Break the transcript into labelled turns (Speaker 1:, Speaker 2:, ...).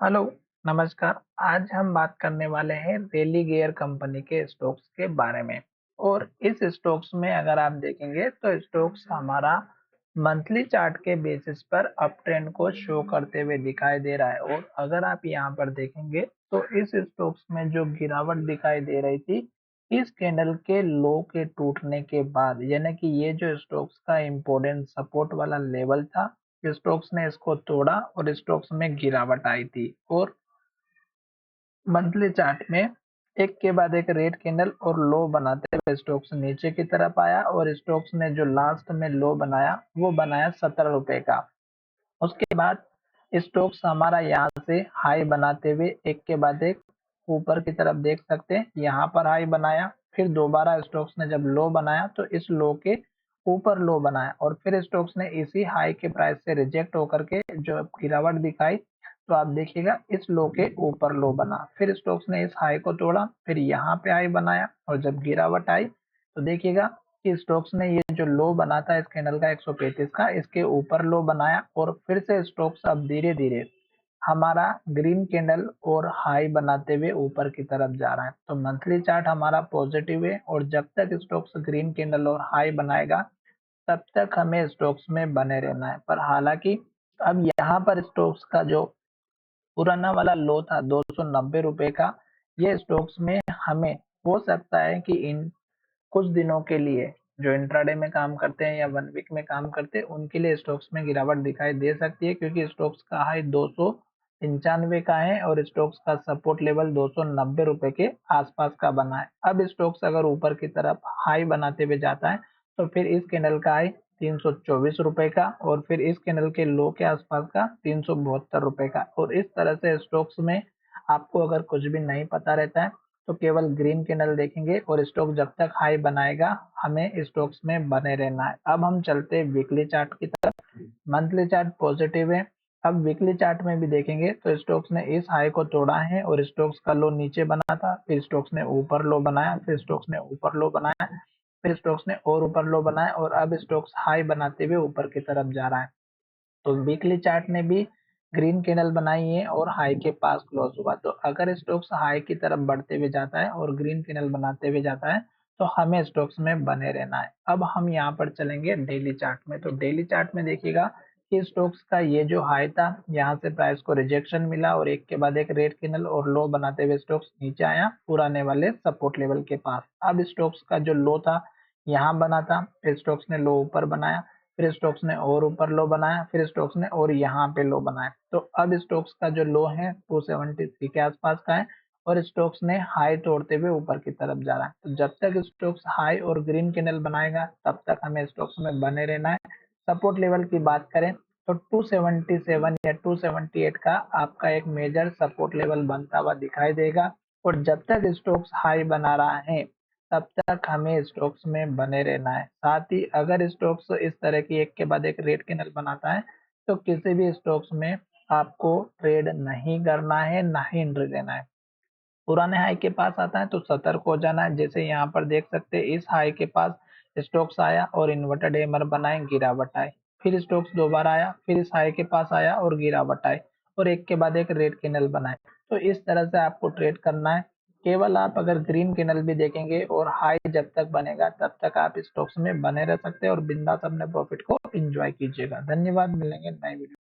Speaker 1: Hello, नमस्कार। आज हम बात करने वाले हैं रेलिगेयर कंपनी के स्टॉक्स के बारे में। और इस स्टॉक्स में अगर आप देखेंगे तो स्टॉक्स हमारा मंथली चार्ट के बेसिस पर अप ट्रेंड को शो करते हुए दिखाई दे रहा है। और अगर आप यहाँ पर देखेंगे तो इस स्टॉक्स में जो गिरावट दिखाई दे रही थी, इस कैंडल के लो के टूटने के बाद, यानी कि ये जो स्टॉक्स का इम्पोर्टेंट सपोर्ट वाला लेवल था, स्टोक्स ने इसको तोड़ा और स्टोक्स में गिरावट आई थी। और मंथली चार्ट में एक के बाद एक रेड कैंडल और लो बनाते हुए स्टोक्स नीचे की तरफ आया और स्टोक्स ने जो लास्ट में लो बनाया वो बनाया 17 रुपए का। उसके बाद स्टोक्स हमारा यहाँ से हाई बनाते हुए एक के बाद एक ऊपर की तरफ देख सकते हैं, यहाँ पर हाई बनाया, फिर दोबारा स्टोक्स ने जब लो बनाया तो इस लो के ऊपर लो बनाया और फिर स्टोक्स ने इसी हाई के प्राइस से रिजेक्ट होकर के जो गिरावट दिखाई, तो आप देखिएगा इस लो के ऊपर लो बना, फिर स्टोक्स ने इस हाई को तोड़ा, फिर यहाँ पे हाई बनाया और जब गिरावट आई तो देखिएगा कि स्टोक्स ने ये जो लो बना था इस कैंडल का 135 का, इसके ऊपर लो बनाया और फिर से स्टोक्स अब धीरे धीरे हमारा ग्रीन कैंडल और हाई बनाते हुए ऊपर की तरफ जा रहा है। तो मंथली चार्ट हमारा पॉजिटिव है और जब तक स्टोक्स ग्रीन कैंडल और हाई बनाएगा तब तक हमें स्टोक्स में बने रहना है। पर हालांकि अब यहाँ पर स्टोक्स का जो पुराना वाला लो था 290 रुपए का, ये स्टोक्स में हमें हो सकता है कि इन कुछ दिनों के लिए जो इंट्राडे में काम करते हैं या 1 वीक में काम करते हैं उनके लिए स्टॉक्स में गिरावट दिखाई दे सकती है, क्योंकि स्टॉक्स का हाई 295 का है और स्टॉक्स का सपोर्ट लेवल 290 रुपए के आसपास का बना है। अब स्टॉक्स अगर ऊपर की तरफ हाई बनाते हुए जाता है तो फिर इस कैंडल का हाई 324 रुपए का और फिर इस कैंडल के लो के आसपास का 372 रुपए का। और इस तरह से स्टॉक्स में आपको अगर कुछ भी नहीं पता रहता है तो केवल ग्रीन कैंडल देखेंगे और स्टॉक जब तक हाई बनाएगा हमें स्टॉक्स में बने रहना है। अब हम चलते हैं वीकली चार्ट की तरफ। मंथली चार्ट पॉजिटिव है। अब वीकली चार्ट में भी देखेंगे तो स्टॉक्स ने इस हाई को तोड़ा है और स्टॉक्स का लो नीचे बना था, फिर स्टॉक्स ने ऊपर लो बनाया, फिर स्टॉक्स ने ऊपर लो बनाया, फिर स्टॉक्स ने और ऊपर लो बनाया और अब स्टॉक्स हाई बनाते हुए ऊपर की तरफ जा रहा है। तो वीकली चार्ट ने भी ग्रीन कैंडल बनाई है और हाई के पास क्लोज हुआ। तो अगर स्टॉक्स हाई की तरफ बढ़ते हुए जाता है और ग्रीन कैंडल बनाते हुए जाता है तो हमें स्टॉक्स में बने रहना है। अब हम यहाँ पर चलेंगे डेली चार्ट में। तो डेली चार्ट में देखिएगा कि स्टॉक्स का ये जो हाई था, यहाँ से प्राइस को रिजेक्शन मिला और एक के बाद एक रेड कैंडल और लो बनाते हुए स्टॉक्स नीचे आया पुराने वाले सपोर्ट लेवल के पास। अब स्टॉक्स का जो लो था यहाँ बना था, फिर स्टॉक्स ने लो ऊपर बनाया, फिर स्टोक्स ने और ऊपर लो बनाया, फिर स्टोक्स ने और यहाँ पे लो बनाया। तो अब स्टोक्स का जो लो है 273 के आसपास का है और स्टोक्स ने हाई तोड़ते हुए ऊपर की तरफ जा रहा है। तो जब तक स्टोक्स हाई और ग्रीन कैंडल बनाएगा तब तक हमें स्टोक्स में बने रहना है। सपोर्ट लेवल की बात करें तो 277 या 278 का आपका एक मेजर सपोर्ट लेवल बनता हुआ दिखाई देगा। और जब तक स्टोक्स हाई बना रहा है तब तक हमें स्टॉक्स में बने रहना है। साथ ही अगर स्टॉक्स इस तरह की एक के बाद एक रेड कैंडल बनाता है तो किसी भी स्टॉक्स में आपको ट्रेड नहीं करना है, ना ही एंट्री देना है। पुराने हाई के पास आता है तो सतर्क हो जाना है। जैसे यहाँ पर देख सकते हैं इस हाई के पास स्टॉक्स आया और इन्वर्टेड हैमर बनाए, गिरावट आई, फिर स्टॉक्स दोबारा आया, फिर इस हाई के पास आया और गिरावट आई और एक के बाद एक रेड कैंडल बनाए। तो इस तरह से आपको ट्रेड करना है। केवल आप अगर ग्रीन कैंडल भी देखेंगे और हाई जब तक बनेगा तब तक आप स्टॉक्स में बने रह सकते हैं और बिंदास अपने प्रॉफिट को एंजॉय कीजिएगा। धन्यवाद, मिलेंगे नए वीडियो।